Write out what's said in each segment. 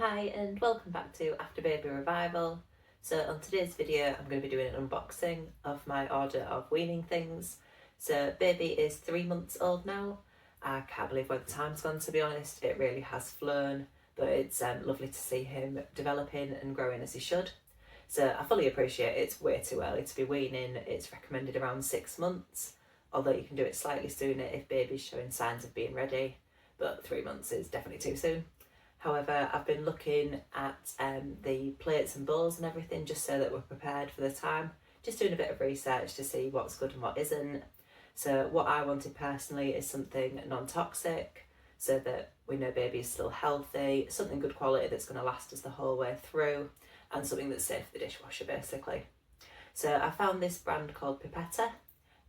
Hi and welcome back to After Baby Revival. So on today's video I'm going to be doing an unboxing of my order of weaning things. So baby is 3 months old now. I can't believe where the time's gone, to be honest. It really has flown, but it's lovely to see him developing and growing as he should. So I fully appreciate it's way too early to be weaning. It's recommended around 6 months, although you can do it slightly sooner if baby's showing signs of being ready, but 3 months is definitely too soon. However, I've been looking at the plates and bowls and everything just so that we're prepared for the time, just doing a bit of research to see what's good and what isn't. So what I wanted personally is something non-toxic so that we know baby is still healthy, something good quality that's going to last us the whole way through, and something that's safe for the dishwasher basically. So I found this brand called Pipetta.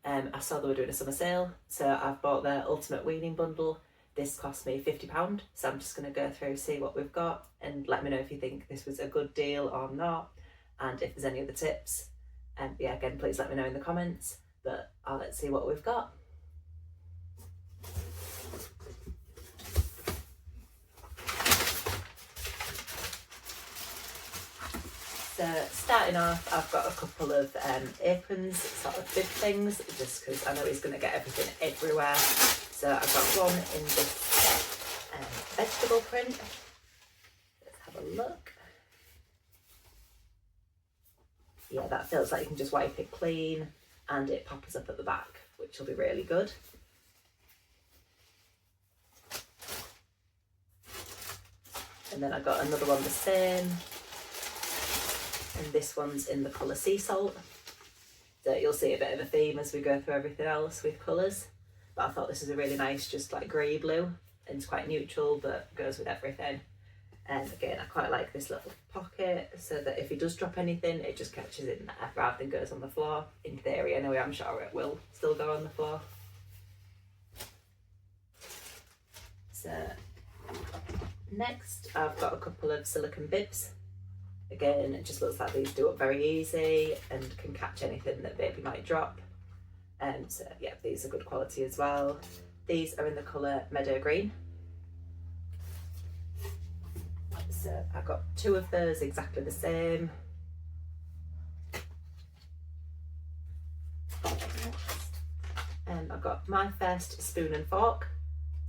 I saw they were doing a summer sale, so I've bought their ultimate weaning bundle. This cost me £50, so I'm just going to go through, see what we've got, and let me know if you think this was a good deal or not, and if there's any other tips. And yeah, again, please let me know in the comments, but let's see what we've got. So starting off, I've got a couple of aprons, sort of bib things, just because I know he's going to get everything everywhere. So I've got one in this vegetable print. Let's have a look. Yeah, that feels like you can just wipe it clean and it pops up at the back, which will be really good. And then I got another one the same. And this one's in the colour sea salt. So you'll see a bit of a theme as we go through everything else with colours. But I thought this is a really nice, just like grey blue, and it's quite neutral but goes with everything. And again, I quite like this little pocket so that if he does drop anything, it just catches it in there rather than goes on the floor. In theory, anyway, I'm sure it will still go on the floor. So next, I've got a couple of silicone bibs. Again, it just looks like these do up very easy and can catch anything that baby might drop. So yeah, these are good quality as well. These are in the colour meadow green. So I've got two of those exactly the same. I've got my first spoon and fork.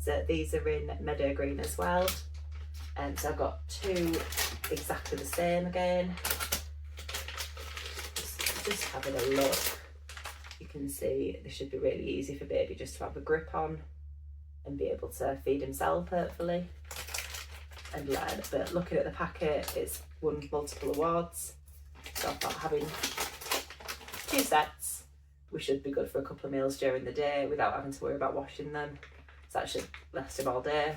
So these are in meadow green as well. So I've got two exactly the same again. Just having a look. You can see this should be really easy for baby just to have a grip on and be able to feed himself hopefully and learn. But looking at the packet, it's won multiple awards, so I thought having 2 sets we should be good for a couple of meals during the day without having to worry about washing them, so that should last him all day.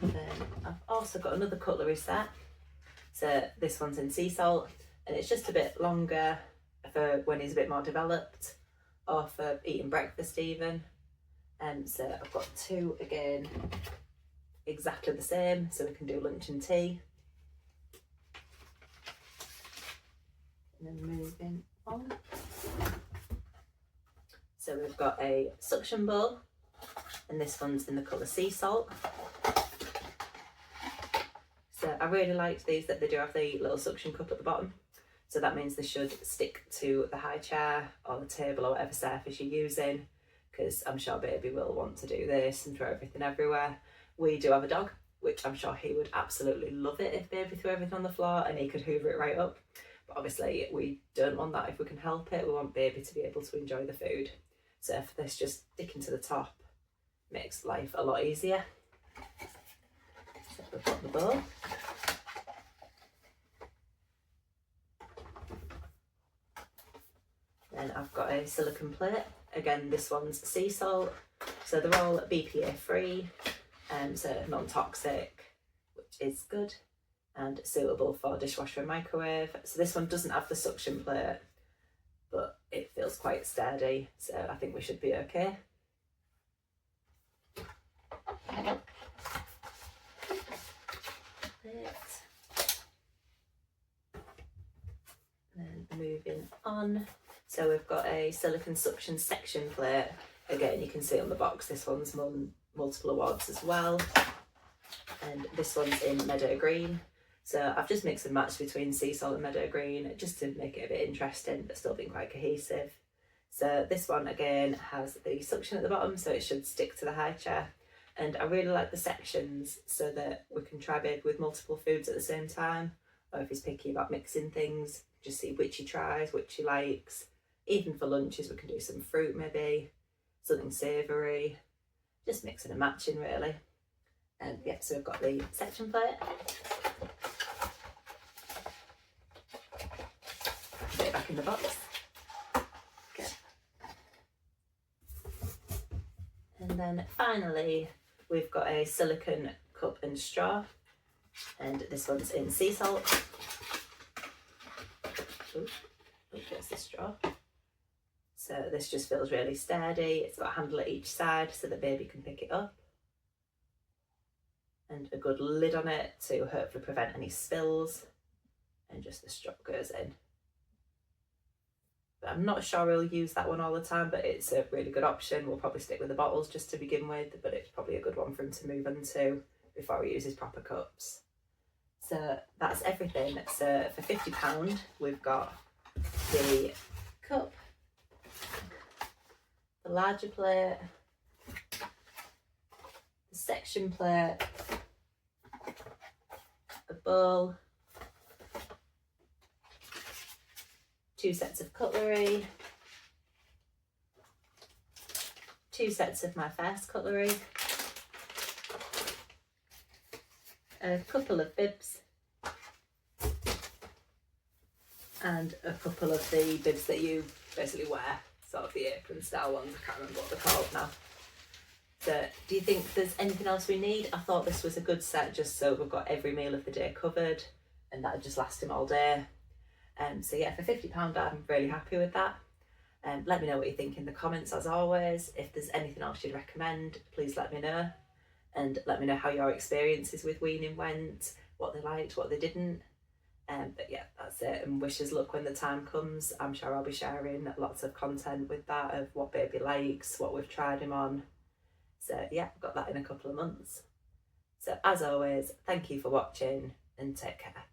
Then I've also got another cutlery set, so this one's in sea salt and it's just a bit longer for when he's a bit more developed or for eating breakfast even. So I've got two again exactly the same, so we can do lunch and tea. And then moving on, so we've got a suction bowl and this one's in the colour sea salt. So I really liked these, that they do have the little suction cup at the bottom. So that means they should stick to the high chair or the table or whatever surface you're using, because I'm sure baby will want to do this and throw everything everywhere. We do have a dog, which I'm sure he would absolutely love it if baby threw everything on the floor and he could hoover it right up. But obviously we don't want that if we can help it. We want baby to be able to enjoy the food. So for this, just sticking to the top makes life a lot easier. So we've got the bowl. Then I've got a silicone plate. Again, this one's sea salt. So they're all BPA free, so non-toxic, which is good and suitable for dishwasher and microwave. So this one doesn't have the suction plate, but it feels quite sturdy, so I think we should be okay. Then moving on, so we've got a silicone suction section plate. Again, you can see on the box this one's multiple awards as well. And this one's in meadow green. So I've just mixed and matched between sea salt and meadow green just to make it a bit interesting but still being quite cohesive. So this one again has the suction at the bottom, so it should stick to the high chair. And I really like the sections so that we can try baby with multiple foods at the same time, or if he's picky about mixing things, just see which he tries, which he likes. Even for lunches we can do some fruit maybe, something savoury, just mixing and matching really. And yeah, so we've got the section plate. Put it back in the box. Okay. And then finally, we've got a silicone cup and straw. And this one's in sea salt. Ooh, there's the straw. So this just feels really sturdy. It's got a handle at each side so that baby can pick it up. And a good lid on it to hopefully prevent any spills. And just the strop goes in. But I'm not sure we'll use that one all the time, but it's a really good option. We'll probably stick with the bottles just to begin with, but it's probably a good one for him to move into before he uses proper cups. So that's everything. So for £50, we've got the cup, the larger plate, the section plate, a bowl, 2 sets of cutlery, 2 sets of my first cutlery, a couple of bibs, and a couple of the bibs that you basically wear, sort of the apron style ones. I can't remember what they're called now. So do you think there's anything else we need? I thought this was a good set just so we've got every meal of the day covered and that'll just last him all day. So yeah, for £50 I'm really happy with that. Let me know what you think in the comments as always. If there's anything else you'd recommend, please let me know. And let me know how your experiences with weaning went, what they liked, what they didn't. But yeah, that's it, and wish us luck when the time comes. I'm sure I'll be sharing lots of content with that of what baby likes, what we've tried him on. So yeah, I've got that in a couple of months. So as always, thank you for watching and take care.